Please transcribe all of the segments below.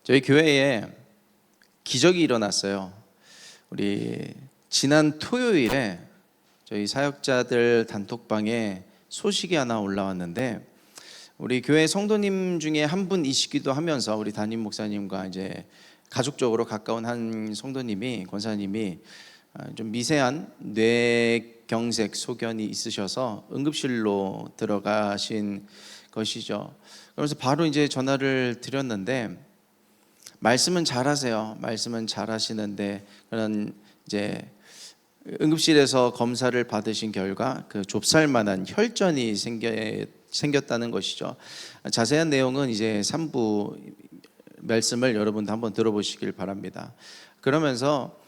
저희 교회에 기적이 일어났어요. 우리 지난 토요일에 저희 사역자들 단톡방에 소식이 하나 올라왔는데, 우리 교회 성도님 중에 한 분이시기도 하면서 우리 담임 목사님과 이제 가족적으로 가까운 한 성도님이, 권사님이 좀 미세한 뇌경색 소견이 있으셔서 응급실로 들어가신 것이죠. 그래서 바로 이제 전화를 드렸는데, 말씀은 잘하세요. 말씀은 잘하시는데, 그런 이제 응급실에서 검사를 받으신 결과 그 좁쌀만한 혈전이 생겼다는 것이죠. 자세한 내용은 이제 3부 말씀을 여러분도 한번 들어보시길 바랍니다. 그러면서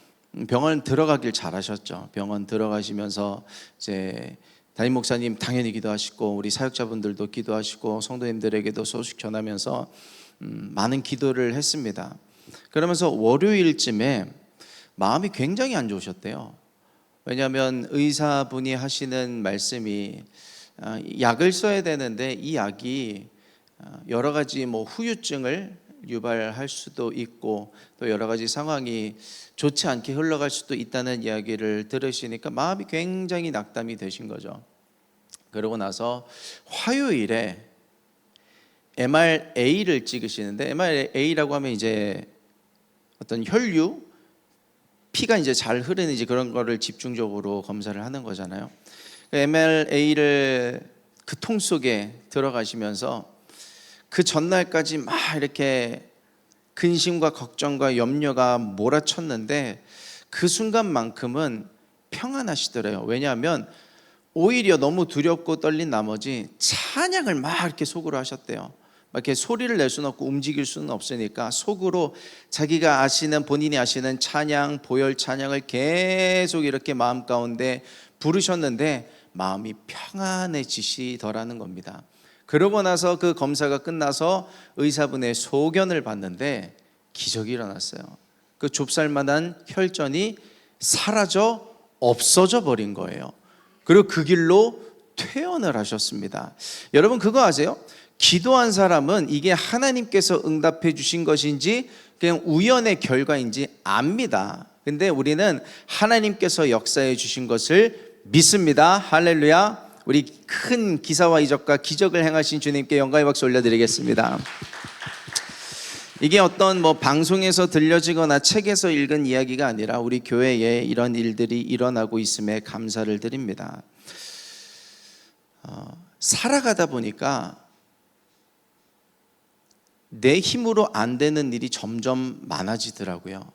병원 들어가길 잘하셨죠. 병원 들어가시면서 이제 담임 목사님 당연히 기도하시고, 우리 사역자분들도 기도하시고, 성도님들에게도 소식 전하면서 많은 기도를 했습니다. 그러면서 월요일쯤에 마음이 굉장히 안 좋으셨대요. 왜냐하면 의사분이 하시는 말씀이 약을 써야 되는데 이 약이 여러 가지 후유증을 유발할 수도 있고, 또 여러 가지 상황이 좋지 않게 흘러갈 수도 있다는 이야기를 들으시니까 마음이 굉장히 낙담이 되신 거죠. 그러고 나서 화요일에 MRA를 찍으시는데, MRA라고 하면 이제 어떤 혈류, 피가 이제 잘 흐르는 이제 그런 거를 집중적으로 검사를 하는 거잖아요. MRA를 그 통 속에 들어가시면서 그 전날까지 막 이렇게 근심과 걱정과 염려가 몰아쳤는데, 그 순간만큼은 평안하시더래요. 왜냐하면 오히려 너무 두렵고 떨린 나머지 찬양을 막 이렇게 속으로 하셨대요. 막 이렇게 소리를 낼 수는 없고 움직일 수는 없으니까 속으로 자기가 아시는, 본인이 아시는 찬양, 보혈 찬양을 계속 이렇게 마음 가운데 부르셨는데 마음이 평안해지시더라는 겁니다. 그러고 나서 그 검사가 끝나서 의사분의 소견을 봤는데 기적이 일어났어요. 그 좁쌀만한 혈전이 사라져 없어져 버린 거예요. 그리고 그 길로 퇴원을 하셨습니다. 여러분 그거 아세요? 기도한 사람은 이게 하나님께서 응답해 주신 것인지 그냥 우연의 결과인지 압니다. 근데 우리는 하나님께서 역사해 주신 것을 믿습니다. 할렐루야. 우리 큰 기사와 이적과 기적을 행하신 주님께 영광의 박수 올려드리겠습니다. 이게 어떤 방송에서 들려지거나 책에서 읽은 이야기가 아니라 우리 교회에 이런 일들이 일어나고 있음에 감사를 드립니다. 살아가다 보니까 내 힘으로 안 되는 일이 점점 많아지더라고요.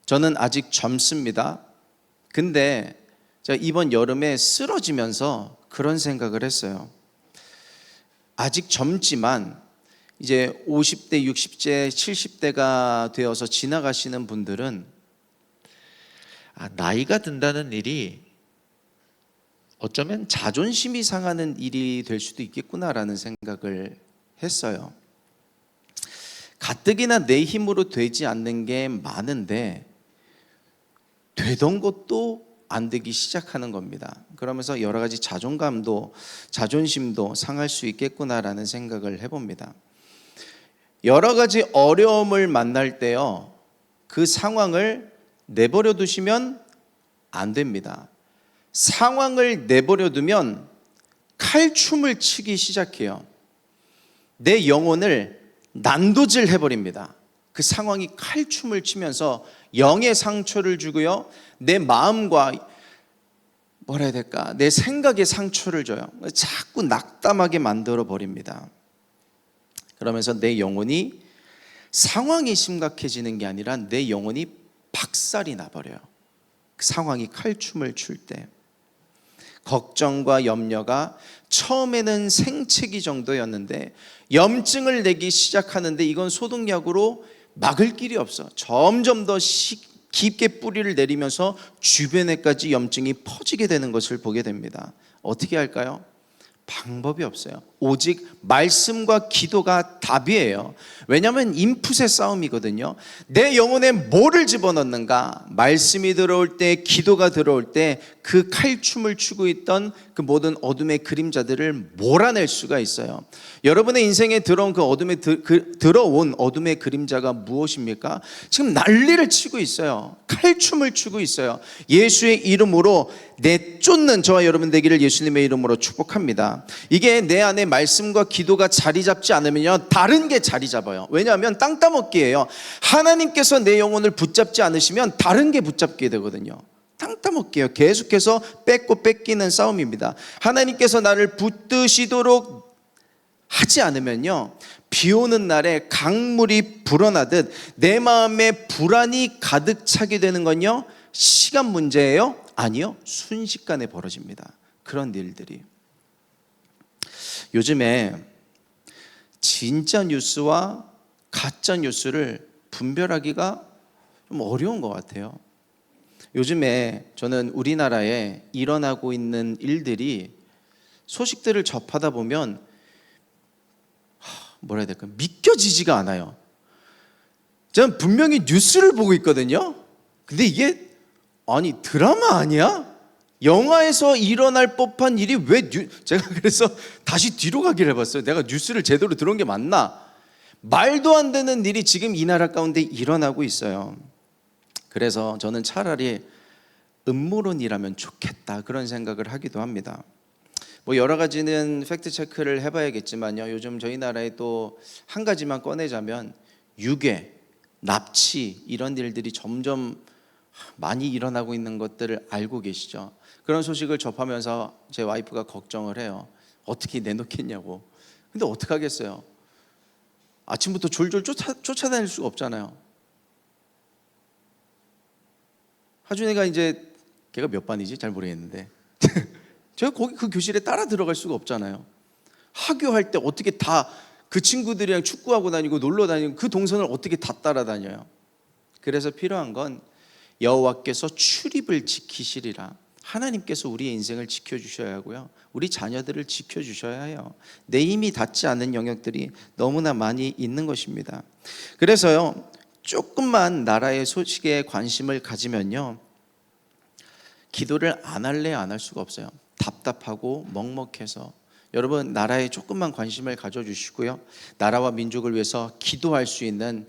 저는 아직 젊습니다. 근데 제가 이번 여름에 쓰러지면서 그런 생각을 했어요. 아직 젊지만 이제 50대, 60대, 70대가 되어서 지나가시는 분들은 나이가 든다는 일이 어쩌면 자존심이 상하는 일이 될 수도 있겠구나라는 생각을 했어요. 가뜩이나 내 힘으로 되지 않는 게 많은데 되던 것도 안 되기 시작하는 겁니다. 그러면서 여러 가지 자존감도, 자존심도 상할 수 있겠구나라는 생각을 해봅니다. 여러 가지 어려움을 만날 때요, 그 상황을 내버려 두시면 안 됩니다. 상황을 내버려 두면 칼춤을 치기 시작해요. 내 영혼을 난도질 해버립니다. 그 상황이 칼춤을 치면서 영의 상처를 주고요, 내 마음과 뭐라 해야 될까, 내 생각에 상처를 줘요. 자꾸 낙담하게 만들어 버립니다. 그러면서 내 영혼이, 상황이 심각해지는 게 아니라 내 영혼이 박살이 나버려요. 그 상황이 칼춤을 출 때 걱정과 염려가 처음에는 생채기 정도였는데 염증을 내기 시작하는데 이건 소독약으로 막을 길이 없어. 점점 더 깊게 뿌리를 내리면서 주변에까지 염증이 퍼지게 되는 것을 보게 됩니다. 어떻게 할까요? 방법이 없어요. 오직 말씀과 기도가 답이에요. 왜냐하면 인풋의 싸움이거든요. 내 영혼에 뭐를 집어넣는가? 말씀이 들어올 때, 기도가 들어올 때 그 칼춤을 추고 있던 그 모든 어둠의 그림자들을 몰아낼 수가 있어요. 여러분의 인생에 들어온 들어온 어둠의 그림자가 무엇입니까? 지금 난리를 치고 있어요. 칼춤을 추고 있어요. 예수의 이름으로 내쫓는 저와 여러분 되기를 예수님의 이름으로 축복합니다. 이게 내 안에 말씀과 기도가 자리 잡지 않으면요, 다른 게 자리 잡아요. 왜냐하면 땅 따먹기예요. 하나님께서 내 영혼을 붙잡지 않으시면 다른 게 붙잡게 되거든요. 땅 따먹기예요. 계속해서 뺏고 뺏기는 싸움입니다. 하나님께서 나를 붙드시도록 하지 않으면요, 비 오는 날에 강물이 불어나듯 내 마음에 불안이 가득 차게 되는 건요, 시간 문제예요? 아니요, 순식간에 벌어집니다. 그런 일들이. 요즘에 진짜 뉴스와 가짜 뉴스를 분별하기가 좀 어려운 것 같아요. 요즘에 저는 우리나라에 일어나고 있는 일들이, 소식들을 접하다 보면 뭐라 해야 될까, 믿겨지지가 않아요. 저는 분명히 뉴스를 보고 있거든요. 근데 이게 아니 드라마 아니야? 영화에서 일어날 법한 일이 왜 제가 그래서 다시 뒤로 가기를 해봤어요. 내가 뉴스를 제대로 들은 게 맞나? 말도 안 되는 일이 지금 이 나라 가운데 일어나고 있어요. 그래서 저는 차라리 음모론이라면 좋겠다, 그런 생각을 하기도 합니다. 뭐 여러 가지는 팩트 체크를 해봐야겠지만요, 요즘 저희 나라에 또 한 가지만 꺼내자면 유괴, 납치, 이런 일들이 점점 많이 일어나고 있는 것들을 알고 계시죠? 그런 소식을 접하면서 제 와이프가 걱정을 해요. 어떻게 내놓겠냐고. 근데 어떡하겠어요? 아침부터 졸졸 쫓아다닐 수가 없잖아요. 하준이가 이제, 걔가 몇 반이지? 잘 모르겠는데 제가 거기 그 교실에 따라 들어갈 수가 없잖아요. 하교할 때 어떻게 다 그 친구들이랑 축구하고 다니고 놀러 다니고 그 동선을 어떻게 다 따라다녀요? 그래서 필요한 건 여호와께서 출입을 지키시리라. 하나님께서 우리의 인생을 지켜주셔야 하고요, 우리 자녀들을 지켜주셔야 해요. 내 힘이 닿지 않는 영역들이 너무나 많이 있는 것입니다. 그래서요, 조금만 나라의 소식에 관심을 가지면요, 기도를 안 할래 안 할 수가 없어요. 답답하고 먹먹해서. 여러분, 나라에 조금만 관심을 가져주시고요, 나라와 민족을 위해서 기도할 수 있는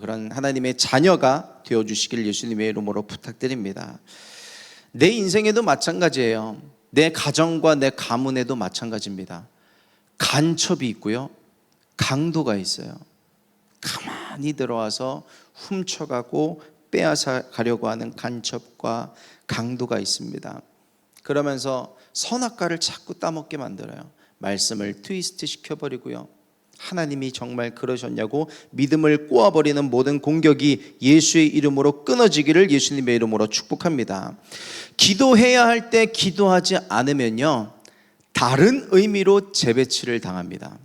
그런 하나님의 자녀가 되어주시길 예수님의 이름으로 부탁드립니다. 내 인생에도 마찬가지예요. 내 가정과 내 가문에도 마찬가지입니다. 간첩이 있고요, 강도가 있어요. 가만히 들어와서 훔쳐가고 빼앗아 가려고 하는 간첩과 강도가 있습니다. 그러면서 선악과를 자꾸 따먹게 만들어요. 말씀을 트위스트 시켜버리고요, 하나님이 정말 그러셨냐고 믿음을 꼬아버리는 모든 공격이 예수의 이름으로 끊어지기를 예수님의 이름으로 축복합니다. 기도해야 할 때 기도하지 않으면요, 다른 의미로 재배치를 당합니다.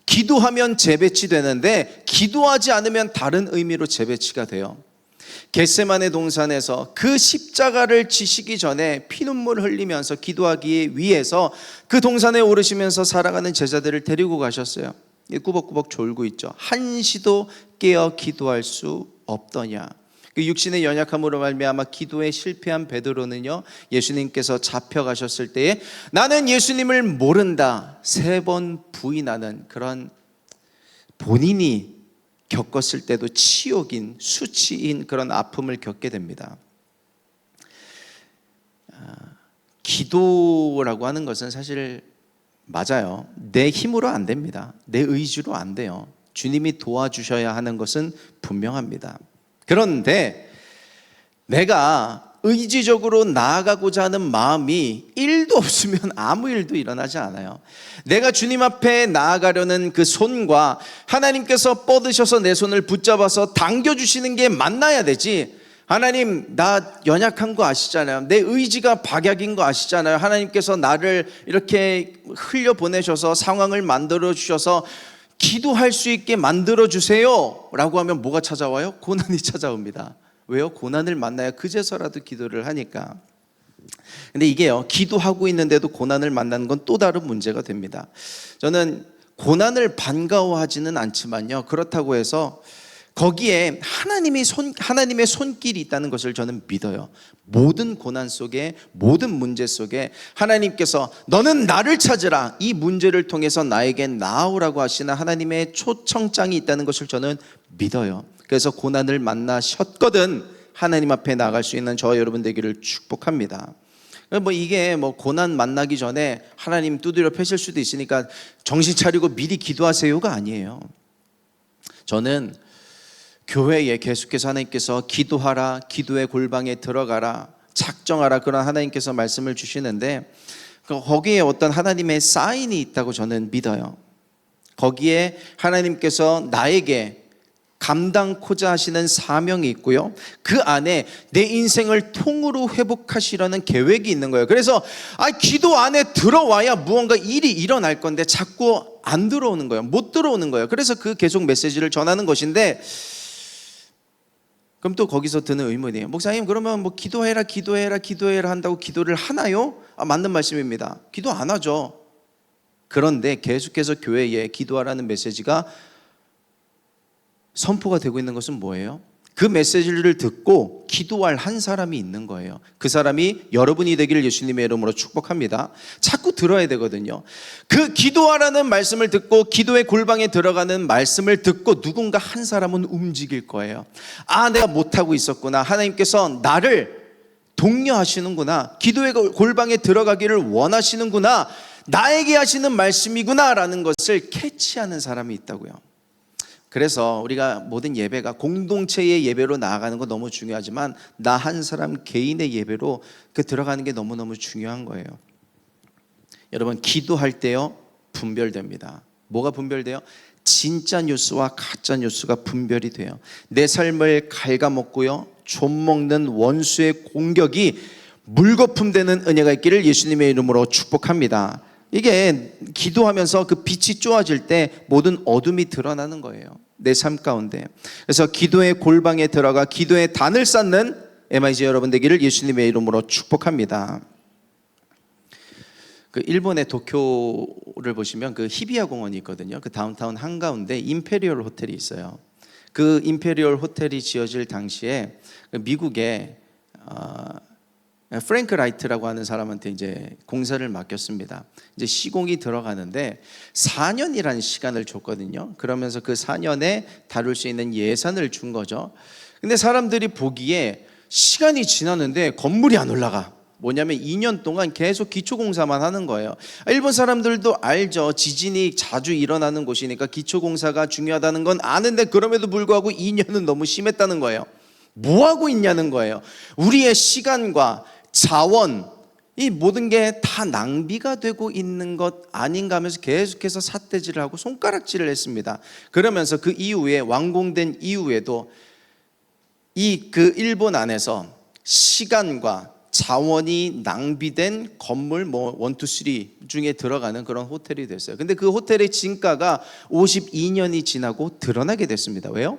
기도하면 재배치되는데 기도하지 않으면 다른 의미로 재배치가 돼요. 겟세마네 동산에서 그 십자가를 지시기 전에 피눈물 흘리면서 기도하기 위해서 그 동산에 오르시면서 살아가는 제자들을 데리고 가셨어요. 꾸벅꾸벅 졸고 있죠. 한시도 깨어 기도할 수 없더냐. 그 육신의 연약함으로 말미암아 기도에 실패한 베드로는요, 예수님께서 잡혀가셨을 때에 나는 예수님을 모른다 3번 부인하는 그런, 본인이 겪었을 때도 치욕인, 수치인 그런 아픔을 겪게 됩니다. 기도라고 하는 것은 사실 맞아요. 내 힘으로 안 됩니다. 내 의지로 안 돼요. 주님이 도와주셔야 하는 것은 분명합니다. 그런데 내가 의지적으로 나아가고자 하는 마음이 1도 없으면 아무 일도 일어나지 않아요. 내가 주님 앞에 나아가려는 그 손과 하나님께서 뻗으셔서 내 손을 붙잡아서 당겨주시는 게 만나야 되지, 하나님 나 연약한 거 아시잖아요. 내 의지가 박약인 거 아시잖아요. 하나님께서 나를 이렇게 흘려보내셔서 상황을 만들어 주셔서 기도할 수 있게 만들어 주세요 라고 하면 뭐가 찾아와요? 고난이 찾아옵니다. 왜요? 고난을 만나야 그제서라도 기도를 하니까. 근데 이게요, 기도하고 있는데도 고난을 만나는 건 또 다른 문제가 됩니다. 저는 고난을 반가워하지는 않지만요, 그렇다고 해서 거기에 하나님의 손길이 있다는 것을 저는 믿어요. 모든 고난 속에, 모든 문제 속에 하나님께서 너는 나를 찾으라, 이 문제를 통해서 나에게 나아오라고 하시는 하나님의 초청장이 있다는 것을 저는 믿어요. 그래서 고난을 만나셨거든 하나님 앞에 나갈 수 있는 저와 여러분 되기를 축복합니다. 이게 고난 만나기 전에 하나님 두드려 패실 수도 있으니까 정신 차리고 미리 기도하세요가 아니에요. 저는 교회에 계속해서 하나님께서 기도하라, 기도의 골방에 들어가라, 작정하라, 그런 하나님께서 말씀을 주시는데 거기에 어떤 하나님의 사인이 있다고 저는 믿어요. 거기에 하나님께서 나에게 감당코자 하시는 사명이 있고요, 그 안에 내 인생을 통으로 회복하시려는 계획이 있는 거예요. 그래서 기도 안에 들어와야 무언가 일이 일어날 건데 자꾸 안 들어오는 거예요. 못 들어오는 거예요. 그래서 그 계속 메시지를 전하는 것인데, 그럼 또 거기서 드는 의문이에요. 목사님, 그러면 기도해라 한다고 기도를 하나요? 맞는 말씀입니다. 기도 안 하죠. 그런데 계속해서 교회에 기도하라는 메시지가 선포가 되고 있는 것은 뭐예요? 그 메시지를 듣고 기도할 한 사람이 있는 거예요. 그 사람이 여러분이 되기를 예수님의 이름으로 축복합니다. 자꾸 들어야 되거든요. 그 기도하라는 말씀을 듣고 기도의 골방에 들어가는 말씀을 듣고 누군가 한 사람은 움직일 거예요. 내가 못하고 있었구나, 하나님께서 나를 독려하시는구나, 기도의 골방에 들어가기를 원하시는구나, 나에게 하시는 말씀이구나 라는 것을 캐치하는 사람이 있다고요. 그래서 우리가 모든 예배가 공동체의 예배로 나아가는 거 너무 중요하지만 나 한 사람 개인의 예배로 들어가는 게 너무너무 중요한 거예요. 여러분, 기도할 때요 분별됩니다. 뭐가 분별돼요? 진짜 뉴스와 가짜 뉴스가 분별이 돼요. 내 삶을 갉아먹고요 좀먹는 원수의 공격이 물거품되는 은혜가 있기를 예수님의 이름으로 축복합니다. 이게 기도하면서 그 빛이 쪼아질 때 모든 어둠이 드러나는 거예요, 내 삶 가운데. 그래서 기도의 골방에 들어가 기도의 단을 쌓는 MIG 여러분 되기를 예수님의 이름으로 축복합니다. 일본의 도쿄를 보시면 히비야 공원이 있거든요. 다운타운 한가운데 임페리얼 호텔이 있어요. 그 임페리얼 호텔이 지어질 당시에 미국의 프랭크 라이트라고 하는 사람한테 이제 공사를 맡겼습니다. 이제 시공이 들어가는데 4년이라는 시간을 줬거든요. 그러면서 그 4년에 다룰 수 있는 예산을 준 거죠. 근데 사람들이 보기에 시간이 지났는데 건물이 안 올라가. 뭐냐면 2년 동안 계속 기초공사만 하는 거예요. 일본 사람들도 알죠. 지진이 자주 일어나는 곳이니까 기초공사가 중요하다는 건 아는데 그럼에도 불구하고 2년은 너무 심했다는 거예요. 뭐 하고 있냐는 거예요. 우리의 시간과 자원, 이 모든 게 다 낭비가 되고 있는 것 아닌가 하면서 계속해서 삿대질을 하고 손가락질을 했습니다. 그러면서 그 이후에 완공된 이후에도 일본 안에서 시간과 자원이 낭비된 건물 1, 2, 3 중에 들어가는 그런 호텔이 됐어요. 근데 그 호텔의 진가가 52년이 지나고 드러나게 됐습니다. 왜요?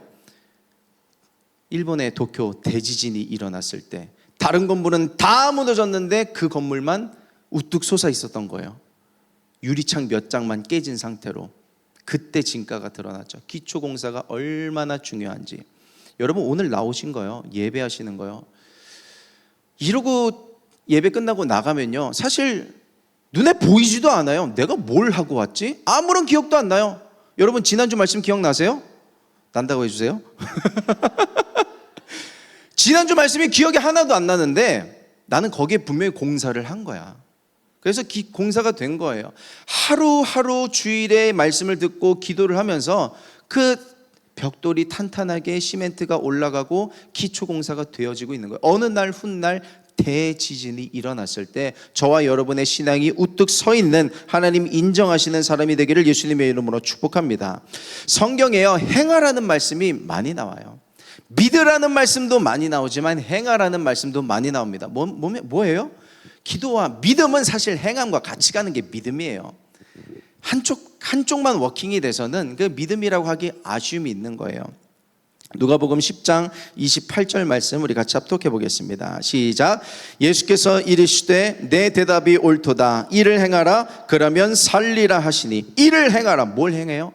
일본의 도쿄 대지진이 일어났을 때 다른 건물은 다 무너졌는데 그 건물만 우뚝 솟아 있었던 거예요. 유리창 몇 장만 깨진 상태로. 그때 진가가 드러났죠. 기초공사가 얼마나 중요한지. 여러분, 오늘 나오신 거요, 예배하시는 거요, 이러고 예배 끝나고 나가면요 사실 눈에 보이지도 않아요. 내가 뭘 하고 왔지? 아무런 기억도 안 나요. 여러분, 지난주 말씀 기억나세요? 난다고 해주세요. 지난주 말씀이 기억이 하나도 안 나는데 나는 거기에 분명히 공사를 한 거야. 그래서 공사가 된 거예요. 하루하루 주일에 말씀을 듣고 기도를 하면서 그 벽돌이 탄탄하게 시멘트가 올라가고 기초공사가 되어지고 있는 거예요. 어느 날 훗날 대지진이 일어났을 때 저와 여러분의 신앙이 우뚝 서 있는, 하나님 인정하시는 사람이 되기를 예수님의 이름으로 축복합니다. 성경에요 행하라는 말씀이 많이 나와요. 믿으라는 말씀도 많이 나오지만 행하라는 말씀도 많이 나옵니다. 뭐예요? 기도와 믿음은 사실 행함과 같이 가는 게 믿음이에요. 한쪽만 워킹이 돼서는 그 믿음이라고 하기 아쉬움이 있는 거예요. 누가복음 10장 28절 말씀 우리 같이 합독해 보겠습니다. 시작. 예수께서 이르시되 내 대답이 옳도다. 이를 행하라 그러면 살리라 하시니. 이를 행하라. 뭘 행해요?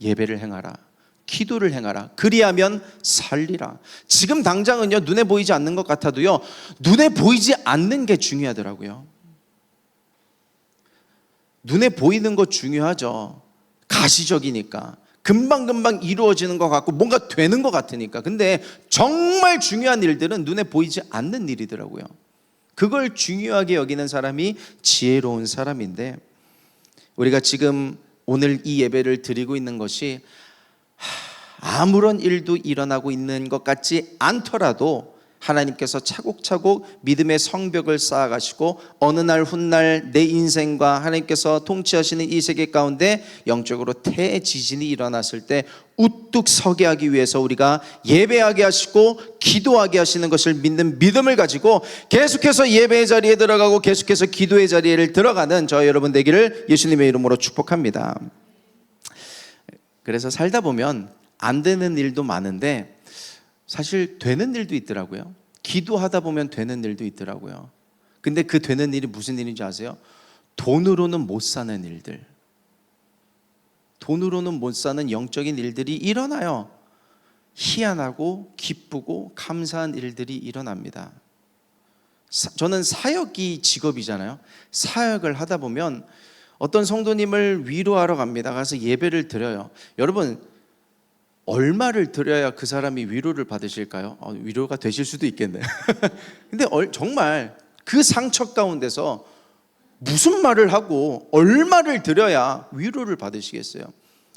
예배를 행하라, 기도를 행하라. 그리하면 살리라. 지금 당장은요, 눈에 보이지 않는 것 같아도요, 눈에 보이지 않는 게 중요하더라고요. 눈에 보이는 거 중요하죠. 가시적이니까. 금방금방 이루어지는 것 같고 뭔가 되는 것 같으니까. 근데 정말 중요한 일들은 눈에 보이지 않는 일이더라고요. 그걸 중요하게 여기는 사람이 지혜로운 사람인데, 우리가 지금 오늘 이 예배를 드리고 있는 것이 아무런 일도 일어나고 있는 것 같지 않더라도 하나님께서 차곡차곡 믿음의 성벽을 쌓아가시고 어느 날 훗날 내 인생과 하나님께서 통치하시는 이 세계 가운데 영적으로 대지진이 일어났을 때 우뚝 서게 하기 위해서 우리가 예배하게 하시고 기도하게 하시는 것을 믿는 믿음을 가지고 계속해서 예배의 자리에 들어가고 계속해서 기도의 자리에 들어가는 저와 여러분 되기를 예수님의 이름으로 축복합니다. 그래서 살다 보면 안 되는 일도 많은데 사실 되는 일도 있더라고요. 기도하다 보면 되는 일도 있더라고요. 근데 그 되는 일이 무슨 일인지 아세요? 돈으로는 못 사는 일들, 돈으로는 못 사는 영적인 일들이 일어나요. 희한하고 기쁘고 감사한 일들이 일어납니다. 저는 사역이 직업이잖아요. 사역을 하다 보면 어떤 성도님을 위로하러 갑니다. 가서 예배를 드려요. 여러분, 얼마를 드려야 그 사람이 위로를 받으실까요? 위로가 되실 수도 있겠네요. 근데 정말 그 상처 가운데서 무슨 말을 하고 얼마를 드려야 위로를 받으시겠어요?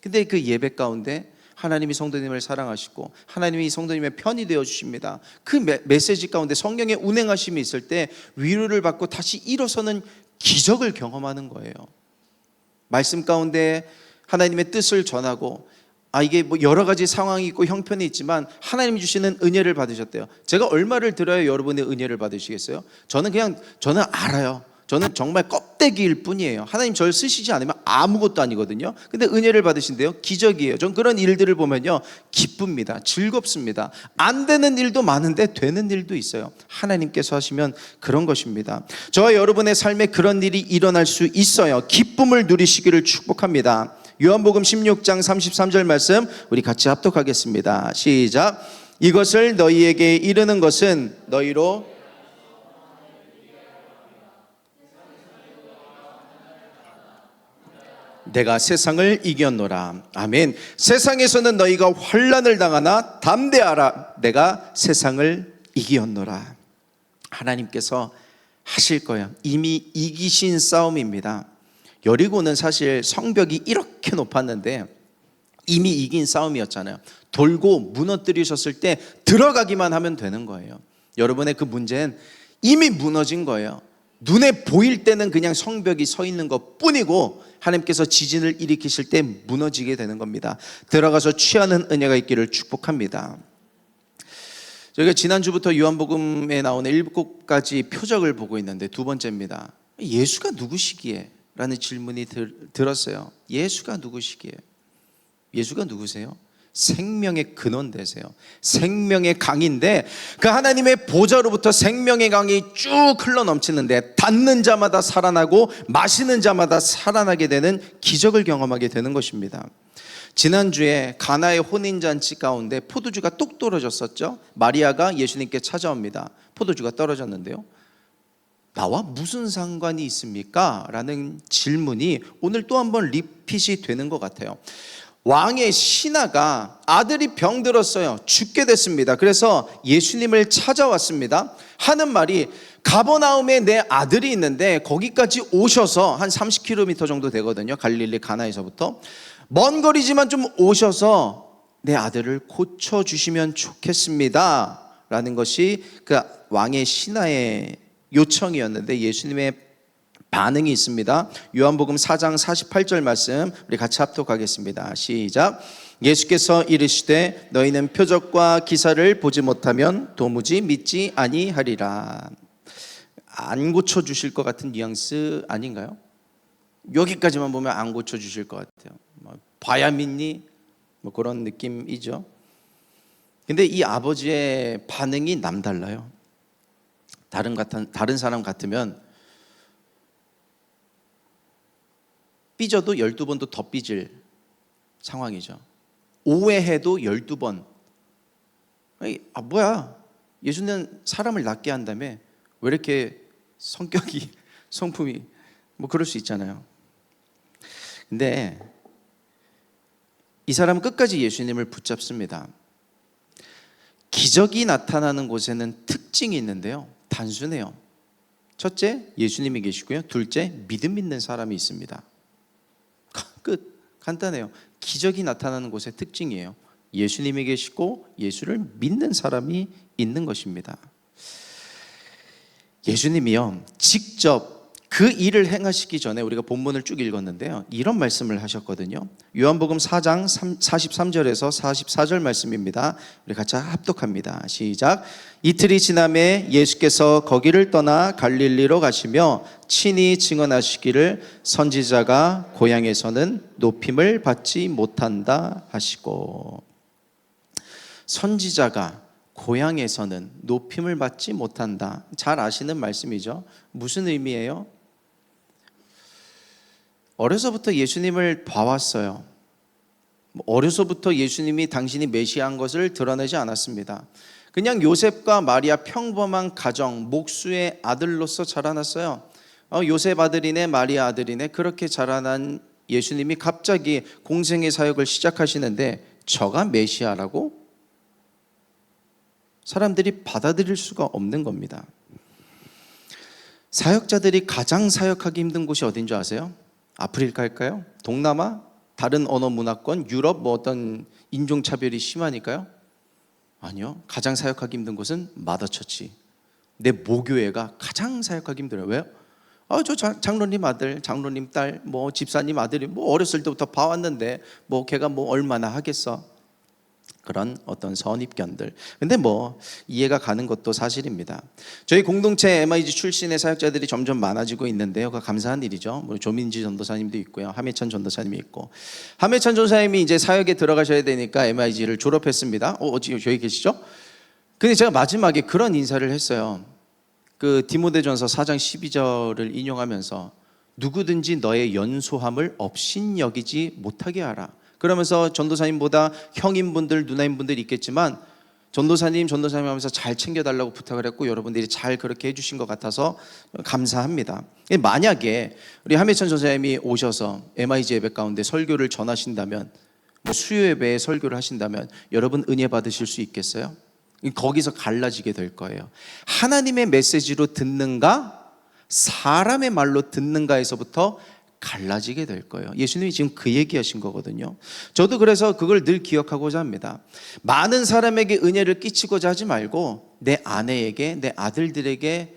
근데 그 예배 가운데 하나님이 성도님을 사랑하시고 하나님이 성도님의 편이 되어 주십니다. 그 메시지 가운데 성령의 운행하심이 있을 때 위로를 받고 다시 일어서는 기적을 경험하는 거예요. 말씀 가운데 하나님의 뜻을 전하고 이게 뭐 여러 가지 상황이 있고 형편이 있지만 하나님이 주시는 은혜를 받으셨대요. 제가 얼마를 들어야 여러분의 은혜를 받으시겠어요? 저는 알아요. 저는 정말 껍데기일 뿐이에요. 하나님 저를 쓰시지 않으면 아무것도 아니거든요. 근데 은혜를 받으신대요. 기적이에요. 전 그런 일들을 보면요, 기쁩니다. 즐겁습니다. 안 되는 일도 많은데 되는 일도 있어요. 하나님께서 하시면 그런 것입니다. 저와 여러분의 삶에 그런 일이 일어날 수 있어요. 기쁨을 누리시기를 축복합니다. 요한복음 16장 33절 말씀 우리 같이 합독하겠습니다. 시작. 이것을 너희에게 이르는 것은 너희로 내가 세상을 이겼노라. 아멘. 세상에서는 너희가 환난을 당하나 담대하라. 내가 세상을 이겼노라. 하나님께서 하실 거예요. 이미 이기신 싸움입니다. 여리고는 사실 성벽이 이렇게 높았는데 이미 이긴 싸움이었잖아요. 돌고 무너뜨리셨을 때 들어가기만 하면 되는 거예요. 여러분의 그 문제는 이미 무너진 거예요. 눈에 보일 때는 그냥 성벽이 서 있는 것 뿐이고 하나님께서 지진을 일으키실 때 무너지게 되는 겁니다. 들어가서 취하는 은혜가 있기를 축복합니다. 저희가 지난주부터 요한복음에 나오는 7가지 표적을 보고 있는데 두 번째입니다. 예수가 누구시기에? 라는 질문이 들었어요. 예수가 누구시기에? 예수가 누구세요? 생명의 근원 되세요. 생명의 강인데 그 하나님의 보좌로부터 생명의 강이 쭉 흘러 넘치는데 닿는 자마다 살아나고 마시는 자마다 살아나게 되는 기적을 경험하게 되는 것입니다. 지난주에 가나의 혼인잔치 가운데 포도주가 뚝 떨어졌었죠. 마리아가 예수님께 찾아옵니다. 포도주가 떨어졌는데요, 나와 무슨 상관이 있습니까? 라는 질문이 오늘 또 한 번 리핏이 되는 것 같아요. 왕의 신하가 아들이 병들었어요. 죽게 됐습니다. 그래서 예수님을 찾아왔습니다. 하는 말이 가버나움에 내 아들이 있는데 거기까지 오셔서 한 30km 정도 되거든요. 갈릴리 가나에서부터. 먼 거리지만 좀 오셔서 내 아들을 고쳐주시면 좋겠습니다. 라는 것이 그 왕의 신하의 요청이었는데 예수님의 반응이 있습니다. 요한복음 4장 48절 말씀 우리 같이 합독하겠습니다. 시작. 예수께서 이르시되 너희는 표적과 기사를 보지 못하면 도무지 믿지 아니하리라. 안 고쳐주실 것 같은 뉘앙스 아닌가요? 여기까지만 보면 안 고쳐주실 것 같아요. 봐야 믿니? 그런 느낌이죠. 근데 이 아버지의 반응이 남달라요. 다른 사람 같으면 삐져도 12번도 더 삐질 상황이죠. 오해해도 12번. 뭐야, 예수는 사람을 낫게 한다며 왜 이렇게 성격이 성품이 뭐 그럴 수 있잖아요. 근데 이 사람은 끝까지 예수님을 붙잡습니다. 기적이 나타나는 곳에는 특징이 있는데요, 단순해요. 첫째, 예수님이 계시고요. 둘째, 믿음 있는 사람이 있습니다. 끝. 간단해요. 기적이 나타나는 곳의 특징이에요. 예수님이 계시고 예수를 믿는 사람이 있는 것입니다. 예수님이요, 직접 그 일을 행하시기 전에 우리가 본문을 쭉 읽었는데요, 이런 말씀을 하셨거든요. 요한복음 4장 43절에서 44절 말씀입니다. 우리 같이 합독합니다. 시작. 이틀이 지남에 예수께서 거기를 떠나 갈릴리로 가시며 친히 증언하시기를 선지자가 고향에서는 높임을 받지 못한다 하시고. 선지자가 고향에서는 높임을 받지 못한다. 잘 아시는 말씀이죠. 무슨 의미예요? 어려서부터 예수님을 봐왔어요. 어려서부터 예수님이 당신이 메시아인 것을 드러내지 않았습니다. 그냥 요셉과 마리아 평범한 가정, 목수의 아들로서 자라났어요. 요셉 아들이네, 마리아 아들이네, 그렇게 자라난 예수님이 갑자기 공생의 사역을 시작하시는데 저가 메시아라고? 사람들이 받아들일 수가 없는 겁니다. 사역자들이 가장 사역하기 힘든 곳이 어딘 줄 아세요? 아프리카일까요? 동남아? 다른 언어 문화권? 유럽? 뭐 어떤 인종차별이 심하니까요? 아니요. 가장 사역하기 힘든 곳은 마더처치. 내 모교회가 가장 사역하기 힘들어요. 왜요? 저 장로님 아들, 장로님 딸, 뭐 집사님 아들이 뭐 어렸을 때부터 봐왔는데 뭐 걔가 뭐 얼마나 하겠어? 그런 어떤 선입견들. 근데 뭐 이해가 가는 것도 사실입니다. 저희 공동체 MIG 출신의 사역자들이 점점 많아지고 있는데요, 그거 감사한 일이죠. 뭐 조민지 전도사님도 있고요, 함혜찬 전도사님이 있고. 함혜찬 전도사님이 이제 사역에 들어가셔야 되니까 MIG를 졸업했습니다. 지금 저희 계시죠? 근데 제가 마지막에 그런 인사를 했어요. 그 디모데전서 4장 12절을 인용하면서 누구든지 너의 연소함을 업신여기지 못하게 하라. 그러면서 전도사님보다 형님분들, 누나님분들이 있겠지만 전도사님 하면서 잘 챙겨달라고 부탁을 했고, 여러분들이 잘 그렇게 해주신 것 같아서 감사합니다. 만약에 우리 함혜천 전사님이 오셔서 MIG 예배 가운데 설교를 전하신다면, 뭐 수요 예배에 설교를 하신다면 여러분 은혜 받으실 수 있겠어요? 거기서 갈라지게 될 거예요. 하나님의 메시지로 듣는가, 사람의 말로 듣는가에서부터 갈라지게 될 거예요. 예수님이 지금 그 얘기하신 거거든요. 저도 그래서 그걸 늘 기억하고자 합니다. 많은 사람에게 은혜를 끼치고자 하지 말고 내 아내에게, 내 아들들에게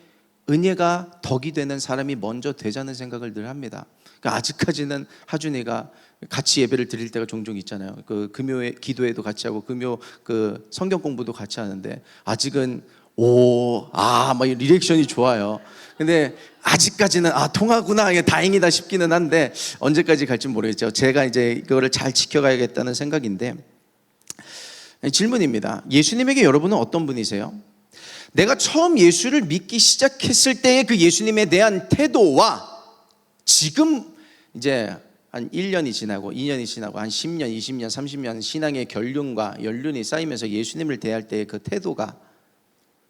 은혜가 덕이 되는 사람이 먼저 되자는 생각을 늘 합니다. 그러니까 아직까지는 하준이가 같이 예배를 드릴 때가 종종 있잖아요. 그 금요에 기도회도 같이 하고 금요 그 성경 공부도 같이 하는데 아직은 막 리액션이 좋아요. 근데 아직까지는 통하구나, 다행이다 싶기는 한데 언제까지 갈지 모르겠죠. 제가 이제 그거를 잘 지켜가야겠다는 생각인데, 질문입니다. 예수님에게 여러분은 어떤 분이세요? 내가 처음 예수를 믿기 시작했을 때의 그 예수님에 대한 태도와 지금 이제 한 1년이 지나고 2년이 지나고 한 10년, 20년, 30년 신앙의 결륜과 연륜이 쌓이면서 예수님을 대할 때의 그 태도가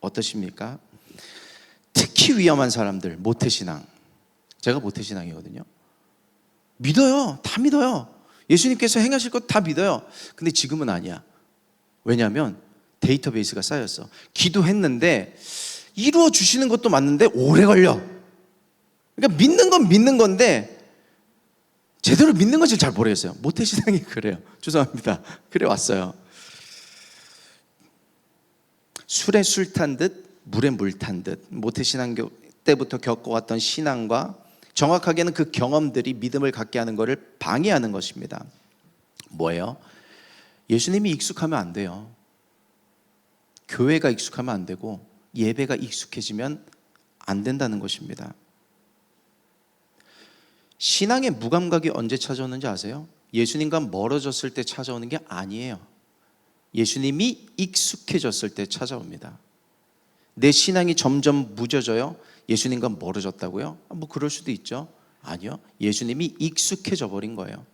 어떠십니까? 특히 위험한 사람들, 모태신앙. 제가 모태신앙이거든요. 믿어요. 다 믿어요. 예수님께서 행하실 것 다 믿어요. 근데 지금은 아니야. 왜냐하면 데이터베이스가 쌓였어. 기도했는데 이루어 주시는 것도 맞는데 오래 걸려. 그러니까 믿는 건 믿는 건데 제대로 믿는 것을 잘 모르겠어요. 모태신앙이 그래요. 죄송합니다. 그래 왔어요. 술에 술 탄 듯, 물에 물 탄 듯. 모태신앙 때부터 겪어왔던 신앙과 정확하게는 그 경험들이 믿음을 갖게 하는 것을 방해하는 것입니다. 뭐예요? 예수님이 익숙하면 안 돼요. 교회가 익숙하면 안 되고 예배가 익숙해지면 안 된다는 것입니다. 신앙의 무감각이 언제 찾아오는지 아세요? 예수님과 멀어졌을 때 찾아오는 게 아니에요. 예수님이 익숙해졌을 때 찾아옵니다. 내 신앙이 점점 무뎌져요? 예수님과 멀어졌다고요? 뭐 그럴 수도 있죠. 아니요. 예수님이 익숙해져 버린 거예요.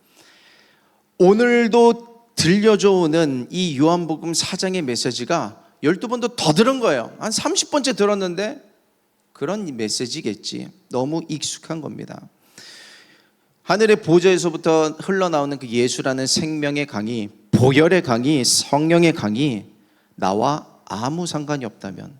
오늘도 들려줘 오는 이 요한복음 4장의 메시지가 12번도 더 들은 거예요. 한 30번째 들었는데 그런 메시지겠지. 너무 익숙한 겁니다. 하늘의 보좌에서부터 흘러나오는 그 예수라는 생명의 강이, 보혈의 강이, 성령의 강이 나와 아무 상관이 없다면,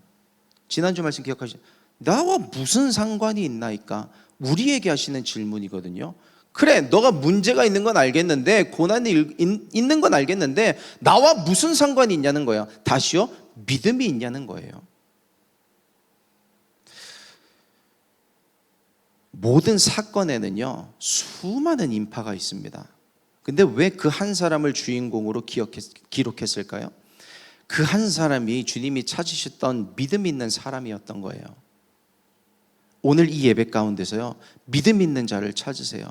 지난주 말씀 기억하시죠? 나와 무슨 상관이 있나이까? 우리에게 하시는 질문이거든요. 그래, 너가 문제가 있는 건 알겠는데, 고난이 있는 건 알겠는데 나와 무슨 상관이 있냐는 거예요. 다시요, 믿음이 있냐는 거예요. 모든 사건에는요 수많은 인파가 있습니다. 근데 왜 그 한 사람을 주인공으로 기록했을까요? 그 한 사람이 주님이 찾으셨던 믿음 있는 사람이었던 거예요. 오늘 이 예배 가운데서요 믿음 있는 자를 찾으세요.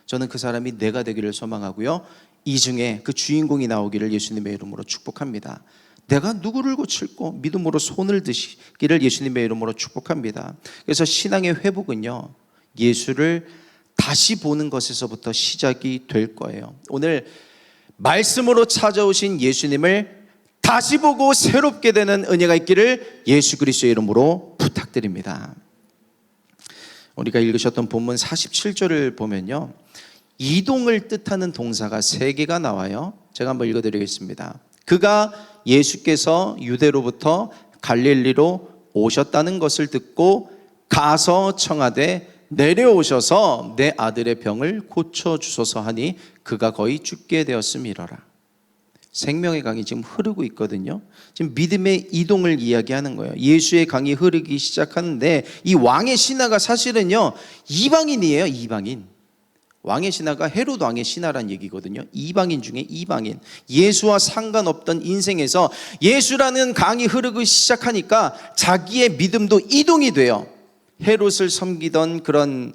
저는 그 사람이 내가 되기를 소망하고요, 이 중에 그 주인공이 나오기를 예수님의 이름으로 축복합니다. 내가 누구를 고칠고 믿음으로 손을 드시기를 예수님의 이름으로 축복합니다. 그래서 신앙의 회복은요 예수를 다시 보는 것에서부터 시작이 될 거예요. 오늘 말씀으로 찾아오신 예수님을 다시 보고 새롭게 되는 은혜가 있기를 예수 그리스도의 이름으로 부탁드립니다. 우리가 읽으셨던 본문 47절을 보면요 이동을 뜻하는 동사가 3개가 나와요. 제가 한번 읽어드리겠습니다. 그가 예수께서 유대로부터 갈릴리로 오셨다는 것을 듣고 가서 청하되 내려오셔서 내 아들의 병을 고쳐주소서 하니 그가 거의 죽게 되었음이러라. 생명의 강이 지금 흐르고 있거든요. 지금 믿음의 이동을 이야기하는 거예요. 예수의 강이 흐르기 시작하는데 이 왕의 신하가 사실은요 이방인이에요. 이방인. 왕의 신하가 헤롯 왕의 신하란 얘기거든요. 이방인 중에 이방인. 예수와 상관없던 인생에서 예수라는 강이 흐르기 시작하니까 자기의 믿음도 이동이 돼요. 헤롯을 섬기던 그런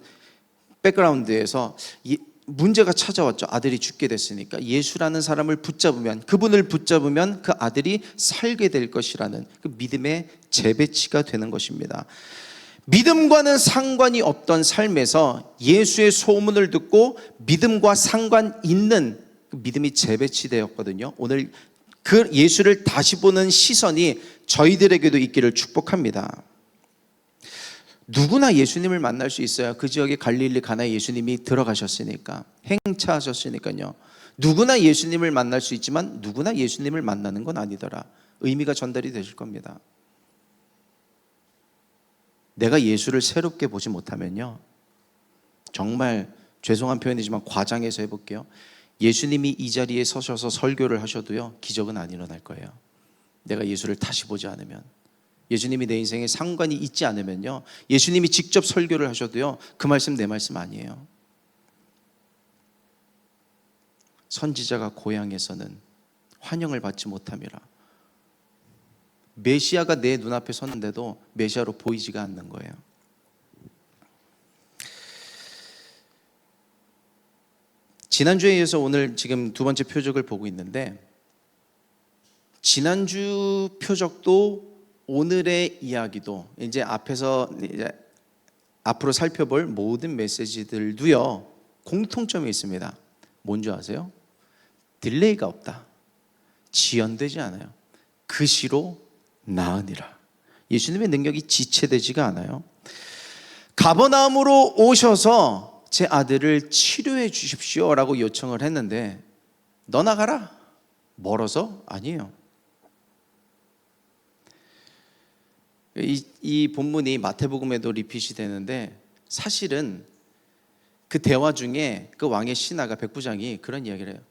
백그라운드에서 문제가 찾아왔죠. 아들이 죽게 됐으니까 예수라는 사람을 붙잡으면, 그분을 붙잡으면 그 아들이 살게 될 것이라는 그 믿음의 재배치가 되는 것입니다. 믿음과는 상관이 없던 삶에서 예수의 소문을 듣고 믿음과 상관 있는 그 믿음이 재배치되었거든요. 오늘 그 예수를 다시 보는 시선이 저희들에게도 있기를 축복합니다. 누구나 예수님을 만날 수 있어요. 그 지역에 갈릴리 가나에 예수님이 들어가셨으니까, 행차하셨으니까요. 누구나 예수님을 만날 수 있지만 누구나 예수님을 만나는 건 아니더라. 의미가 전달이 되실 겁니다. 내가 예수를 새롭게 보지 못하면요, 정말 죄송한 표현이지만 과장해서 해볼게요. 예수님이 이 자리에 서셔서 설교를 하셔도요 기적은 안 일어날 거예요. 내가 예수를 다시 보지 않으면, 예수님이 내 인생에 상관이 있지 않으면요, 예수님이 직접 설교를 하셔도요 그 말씀 내 말씀 아니에요. 선지자가 고향에서는 환영을 받지 못함이라. 메시아가 내 눈앞에 섰는데도 메시아로 보이지가 않는 거예요. 지난주에 이어서 오늘 지금 두 번째 표적을 보고 있는데, 지난주 표적도 오늘의 이야기도 이제 앞으로 살펴볼 모든 메시지들도요 공통점이 있습니다. 뭔지 아세요? 딜레이가 없다. 지연되지 않아요. 그 시로 나으니라. 예수님의 능력이 지체되지가 않아요. 가버나움으로 오셔서 제 아들을 치료해 주십시오 라고 요청을 했는데, 너 나가라. 멀어서? 아니에요. 이 본문이 마태복음에도 리핏이 되는데, 사실은 그 대화 중에 그 왕의 신하가, 백부장이 그런 이야기를 해요.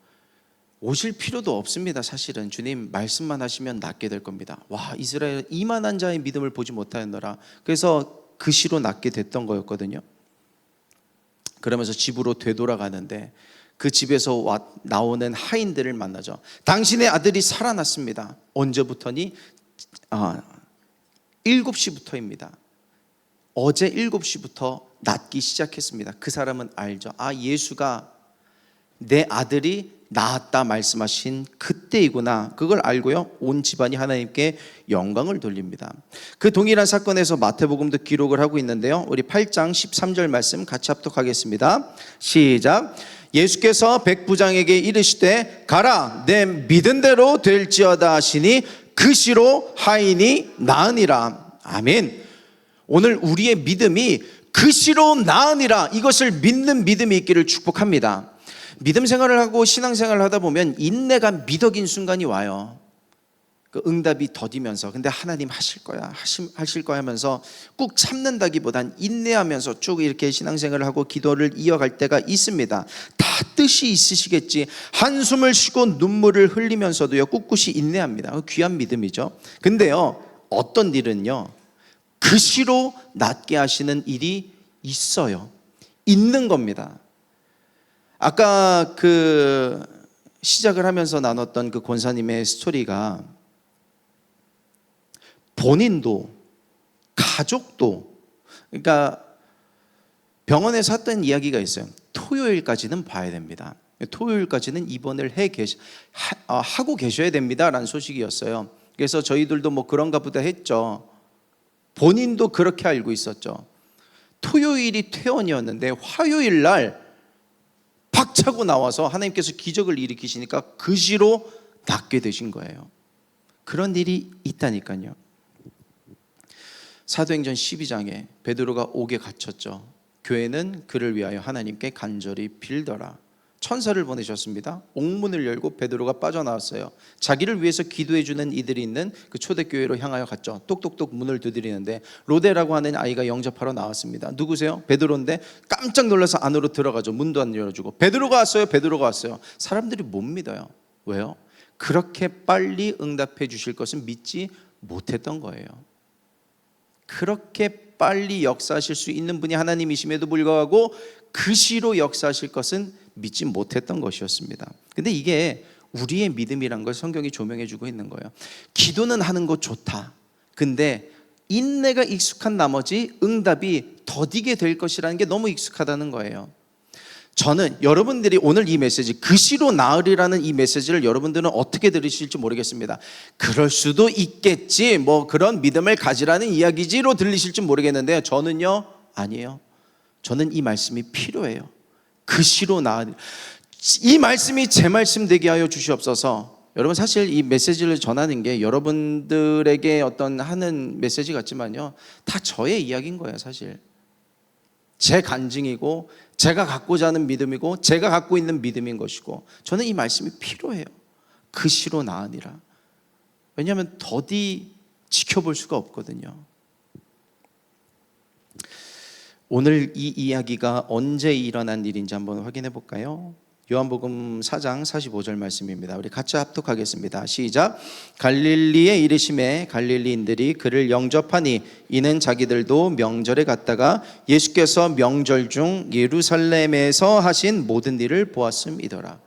오실 필요도 없습니다. 사실은 주님 말씀만 하시면 낫게 될 겁니다. 와, 이스라엘 이만한 자의 믿음을 보지 못하였노라. 그래서 그 시로 낫게 됐던 거였거든요. 그러면서 집으로 되돌아가는데 그 집에서 나오는 하인들을 만나죠. 당신의 아들이 살아났습니다. 언제부터니? 7시부터입니다. 어제 7시부터 낫기 시작했습니다. 그 사람은 알죠. 예수가 내 아들이 나았다 말씀하신 그때이구나. 그걸 알고요, 온 집안이 하나님께 영광을 돌립니다. 그 동일한 사건에서 마태복음도 기록을 하고 있는데요, 우리 8장 13절 말씀 같이 합독하겠습니다. 시작. 예수께서 백부장에게 이르시되 가라, 내 믿은 대로 될지어다 하시니 그 시로 하인이 나으니라. 아멘. 오늘 우리의 믿음이 그 시로 나으니라, 이것을 믿는 믿음이 있기를 축복합니다. 믿음 생활을 하고 신앙생활을 하다 보면 인내가 미덕인 순간이 와요. 그 응답이 더디면서, 근데 하나님 하실 거야 하면서 꾹 참는다기보단 인내하면서 쭉 이렇게 신앙생활을 하고 기도를 이어갈 때가 있습니다. 다 뜻이 있으시겠지, 한숨을 쉬고 눈물을 흘리면서도요 꿋꿋이 인내합니다. 귀한 믿음이죠. 근데요, 어떤 일은요 그 시로 낫게 하시는 일이 있어요. 있는 겁니다. 아까 그 시작을 하면서 나눴던 그 권사님의 스토리가, 본인도 가족도, 그러니까 병원에서 했던 이야기가 있어요. 토요일까지는 봐야 됩니다. 토요일까지는 입원을 하고 계셔야 됩니다라는 소식이었어요. 그래서 저희들도 뭐 그런가 보다 했죠. 본인도 그렇게 알고 있었죠. 토요일이 퇴원이었는데 화요일 날 박차고 나와서 하나님께서 기적을 일으키시니까 그 시로 낫게 되신 거예요. 그런 일이 있다니까요. 사도행전 12장에 베드로가 옥에 갇혔죠. 교회는 그를 위하여 하나님께 간절히 빌더라. 천사를 보내셨습니다. 옥문을 열고 베드로가 빠져나왔어요. 자기를 위해서 기도해 주는 이들이 있는 그 초대교회로 향하여 갔죠. 똑똑똑 문을 두드리는데 로데라고 하는 아이가 영접하러 나왔습니다. 누구세요? 베드로인데 깜짝 놀라서 안으로 들어가죠. 문도 안 열어주고. 베드로가 왔어요. 베드로가 왔어요. 사람들이 못 믿어요. 왜요? 그렇게 빨리 응답해 주실 것은 믿지 못했던 거예요. 그렇게 빨리 역사하실 수 있는 분이 하나님이심에도 불구하고 그 시로 역사하실 것은 믿지 못했던 것이었습니다. 근데 이게 우리의 믿음이란 걸 성경이 조명해 주고 있는 거예요. 기도는 하는 거 좋다. 근데 인내가 익숙한 나머지 응답이 더디게 될 것이라는 게 너무 익숙하다는 거예요. 저는 여러분들이 오늘 이 메시지, 그 시로 나으리라는 이 메시지를 여러분들은 어떻게 들으실지 모르겠습니다. 그럴 수도 있겠지, 뭐 그런 믿음을 가지라는 이야기지로 들리실지 모르겠는데요, 저는요 아니에요. 저는 이 말씀이 필요해요. 그 시로 나으리, 이 말씀이 제 말씀 되게 하여 주시옵소서. 여러분, 사실 이 메시지를 전하는 게 여러분들에게 어떤 하는 메시지 같지만요, 다 저의 이야기인 거예요. 사실 제 간증이고 제가 갖고자 하는 믿음이고 제가 갖고 있는 믿음인 것이고, 저는 이 말씀이 필요해요. 그 시로 나으니라. 왜냐하면 더디 지켜볼 수가 없거든요. 오늘 이 이야기가 언제 일어난 일인지 한번 확인해 볼까요? 요한복음 4장 45절 말씀입니다. 우리 같이 합독하겠습니다. 시작. 갈릴리에 이르심에 갈릴리인들이 그를 영접하니 이는 자기들도 명절에 갔다가 예수께서 명절 중 예루살렘에서 하신 모든 일을 보았음이더라.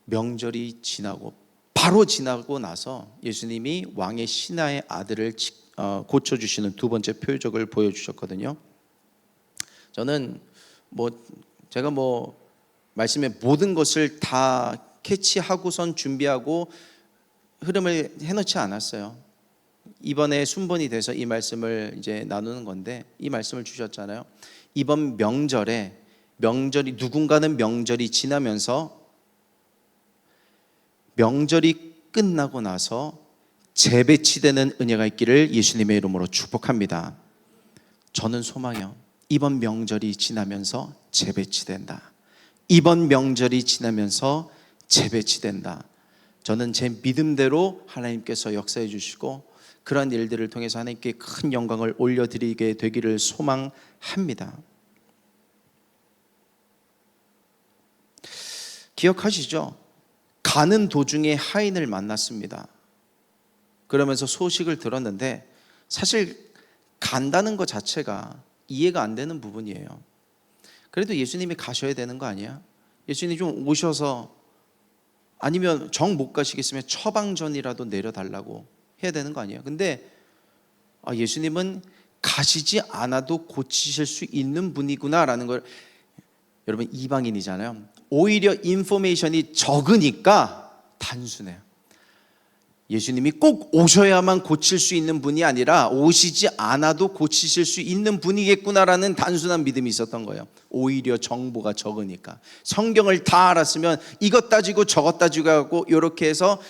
명절이 지나고 바로 지나고 나서 예수님이 왕의 신하의 아들을 고쳐주시는 두 번째 표적을 보여주셨거든요. 저는 제가 말씀의 모든 것을 다 캐치하고선 준비하고 흐름을 해놓지 않았어요. 이번에 순번이 돼서 이 말씀을 이제 나누는 건데, 이 말씀을 주셨잖아요. 이번 누군가는 명절이 지나면서, 명절이 끝나고 나서 재배치되는 은혜가 있기를 예수님의 이름으로 축복합니다. 저는 소망이요, 이번 명절이 지나면서 재배치된다. 이번 명절이 지나면서 재배치된다. 저는 제 믿음대로 하나님께서 역사해 주시고 그러한 일들을 통해서 하나님께 큰 영광을 올려드리게 되기를 소망합니다. 기억하시죠? 가는 도중에 하인을 만났습니다. 그러면서 소식을 들었는데, 사실 간다는 것 자체가 이해가 안 되는 부분이에요. 그래도 예수님이 가셔야 되는 거 아니야? 예수님이 좀 오셔서, 아니면 정 못 가시겠으면 처방전이라도 내려달라고 해야 되는 거 아니에요? 근데 예수님은 가시지 않아도 고치실 수 있는 분이구나라는 걸, 여러분 이방인이잖아요. 오히려 인포메이션이 적으니까 단순해요. 예수님이 꼭 오셔야만 고칠 수 있는 분이 아니라 오시지 않아도 고치실 수 있는 분이겠구나라는 단순한 믿음이 있었던 거예요. 오히려 정보가 적으니까. 성경을 다 알았으면 이것 따지고 저것 따지고 하고 이렇게 해서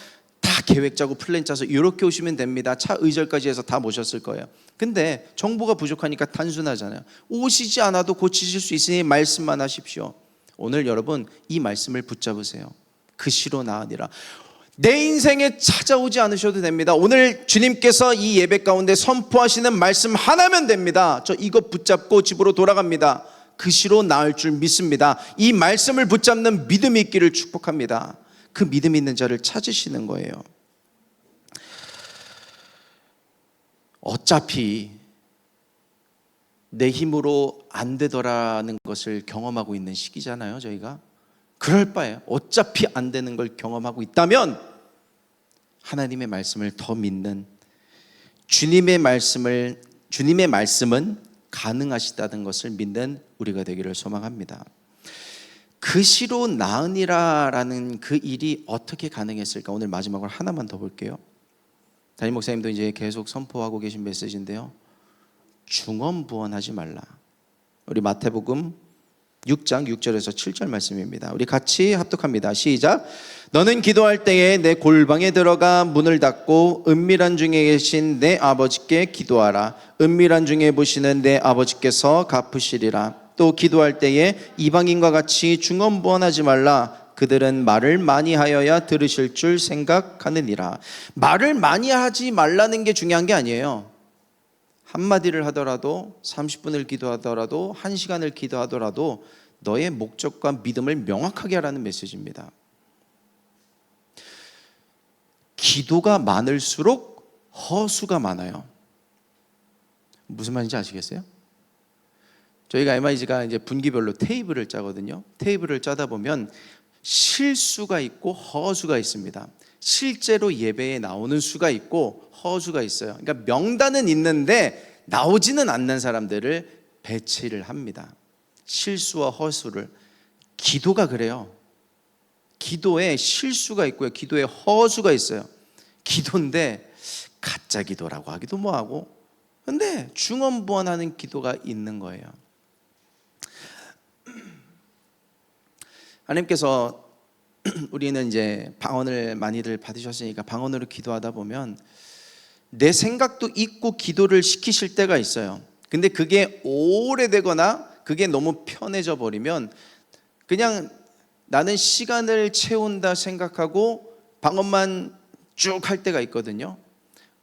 다 계획 짜고 플랜 짜서 이렇게 오시면 됩니다. 차 의절까지 해서 다 모셨을 거예요. 근데 정보가 부족하니까 단순하잖아요. 오시지 않아도 고치실 수 있으니 말씀만 하십시오. 오늘 여러분 이 말씀을 붙잡으세요. 그시로 나으니라. 내 인생에 찾아오지 않으셔도 됩니다. 오늘 주님께서 이 예배 가운데 선포하시는 말씀 하나면 됩니다. 저 이거 붙잡고 집으로 돌아갑니다. 그시로 나을 줄 믿습니다. 이 말씀을 붙잡는 믿음이 있기를 축복합니다. 그 믿음 있는 자를 찾으시는 거예요. 어차피 내 힘으로 안 되더라는 것을 경험하고 있는 시기잖아요, 저희가. 그럴 바에 어차피 안 되는 걸 경험하고 있다면 하나님의 말씀을 더 믿는, 주님의 말씀은 가능하시다는 것을 믿는 우리가 되기를 소망합니다. 그시로 나으니라라는 그 일이 어떻게 가능했을까? 오늘 마지막으로 하나만 더 볼게요. 담임 목사님도 이제 계속 선포하고 계신 메시지인데요. 중언부언하지 말라. 우리 마태복음 6장 6절에서 7절 말씀입니다. 우리 같이 합독합니다. 시작. 너는 기도할 때에 내 골방에 들어가 문을 닫고 은밀한 중에 계신 내 아버지께 기도하라. 은밀한 중에 보시는 내 아버지께서 갚으시리라. 또 기도할 때에 이방인과 같이 중언부언하지 말라. 그들은 말을 많이 하여야 들으실 줄 생각하느니라. 말을 많이 하지 말라는 게 중요한 게 아니에요. 한마디를 하더라도 30분을 기도하더라도 1시간을 기도하더라도 너의 목적과 믿음을 명확하게 하라는 메시지입니다. 기도가 많을수록 허수가 많아요. 무슨 말인지 아시겠어요? 저희가 MIG가 이제 분기별로 테이블을 짜거든요. 테이블을 짜다 보면 실수가 있고 허수가 있습니다. 실제로 예배에 나오는 수가 있고 허수가 있어요. 그러니까 명단은 있는데 나오지는 않는 사람들을 배치를 합니다. 실수와 허수를. 기도가 그래요. 기도에 실수가 있고요. 기도에 허수가 있어요. 기도인데 가짜 기도라고 하기도 뭐하고, 근데 중언부언하는 기도가 있는 거예요. 하나님께서 우리는 이제 방언을 많이들 받으셨으니까 방언으로 기도하다 보면 내 생각도 잊고 기도를 시키실 때가 있어요. 근데 그게 오래되거나 그게 너무 편해져 버리면 그냥 나는 시간을 채운다 생각하고 방언만 쭉 할 때가 있거든요.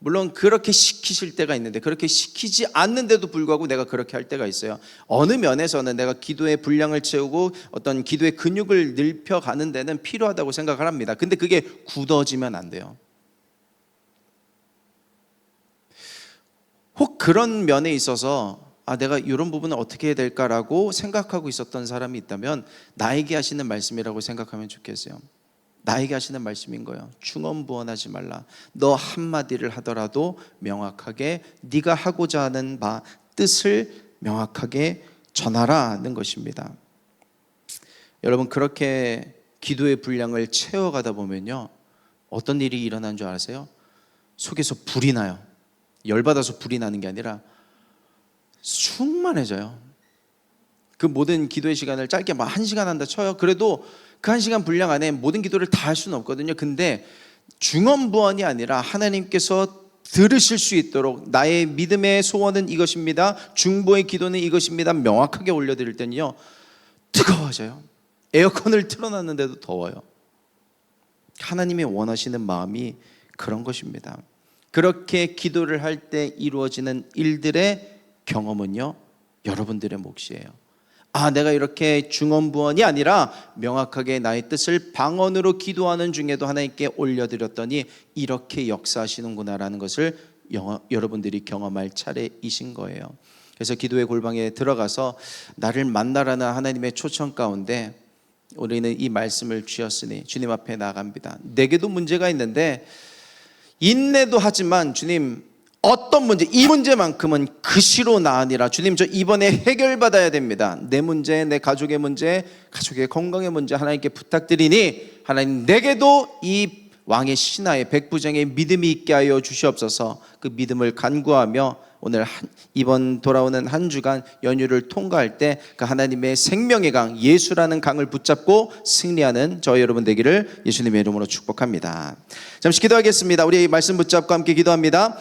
물론 그렇게 시키실 때가 있는데 그렇게 시키지 않는데도 불구하고 내가 그렇게 할 때가 있어요. 어느 면에서는 내가 기도의 분량을 채우고 어떤 기도의 근육을 넓혀가는 데는 필요하다고 생각을 합니다. 근데 그게 굳어지면 안 돼요. 혹 그런 면에 있어서 내가 이런 부분을 어떻게 해야 될까라고 생각하고 있었던 사람이 있다면 나에게 하시는 말씀이라고 생각하면 좋겠어요. 나에게 하시는 말씀인 거예요. 중언부언하지 말라. 너 한마디를 하더라도 명확하게 네가 하고자 하는 바 뜻을 명확하게 전하라는 것입니다. 여러분, 그렇게 기도의 분량을 채워가다 보면요, 어떤 일이 일어난 줄 아세요? 속에서 불이 나요. 열받아서 불이 나는 게 아니라 충만해져요. 그 모든 기도의 시간을 짧게 1시간 한다 쳐요. 그래도 그 1시간 분량 안에 모든 기도를 다 할 수는 없거든요. 근데 중언부언이 아니라 하나님께서 들으실 수 있도록 나의 믿음의 소원은 이것입니다, 중보의 기도는 이것입니다 명확하게 올려드릴 때는요, 뜨거워져요. 에어컨을 틀어놨는데도 더워요. 하나님의 원하시는 마음이 그런 것입니다. 그렇게 기도를 할 때 이루어지는 일들의 경험은요, 여러분들의 몫이에요. 내가 이렇게 중언부언이 아니라 명확하게 나의 뜻을 방언으로 기도하는 중에도 하나님께 올려드렸더니 이렇게 역사하시는구나라는 것을 여러분들이 경험할 차례이신 거예요. 그래서 기도의 골방에 들어가서 나를 만나라는 하나님의 초청 가운데 우리는 이 말씀을 쥐었으니 주님 앞에 나갑니다. 내게도 문제가 있는데 인내도 하지만 주님, 어떤 문제, 이 문제만큼은 그시로 나으니라. 주님, 저 이번에 해결받아야 됩니다. 내 문제, 내 가족의 문제, 가족의 건강의 문제 하나님께 부탁드리니 하나님, 내게도 이 왕의 신하의 백부장의 믿음이 있게 하여 주시옵소서. 그 믿음을 간구하며 오늘 이번 돌아오는 한 주간 연휴를 통과할 때 그 하나님의 생명의 강 예수라는 강을 붙잡고 승리하는 저희 여러분 되기를 예수님의 이름으로 축복합니다. 잠시 기도하겠습니다. 우리 말씀 붙잡고 함께 기도합니다.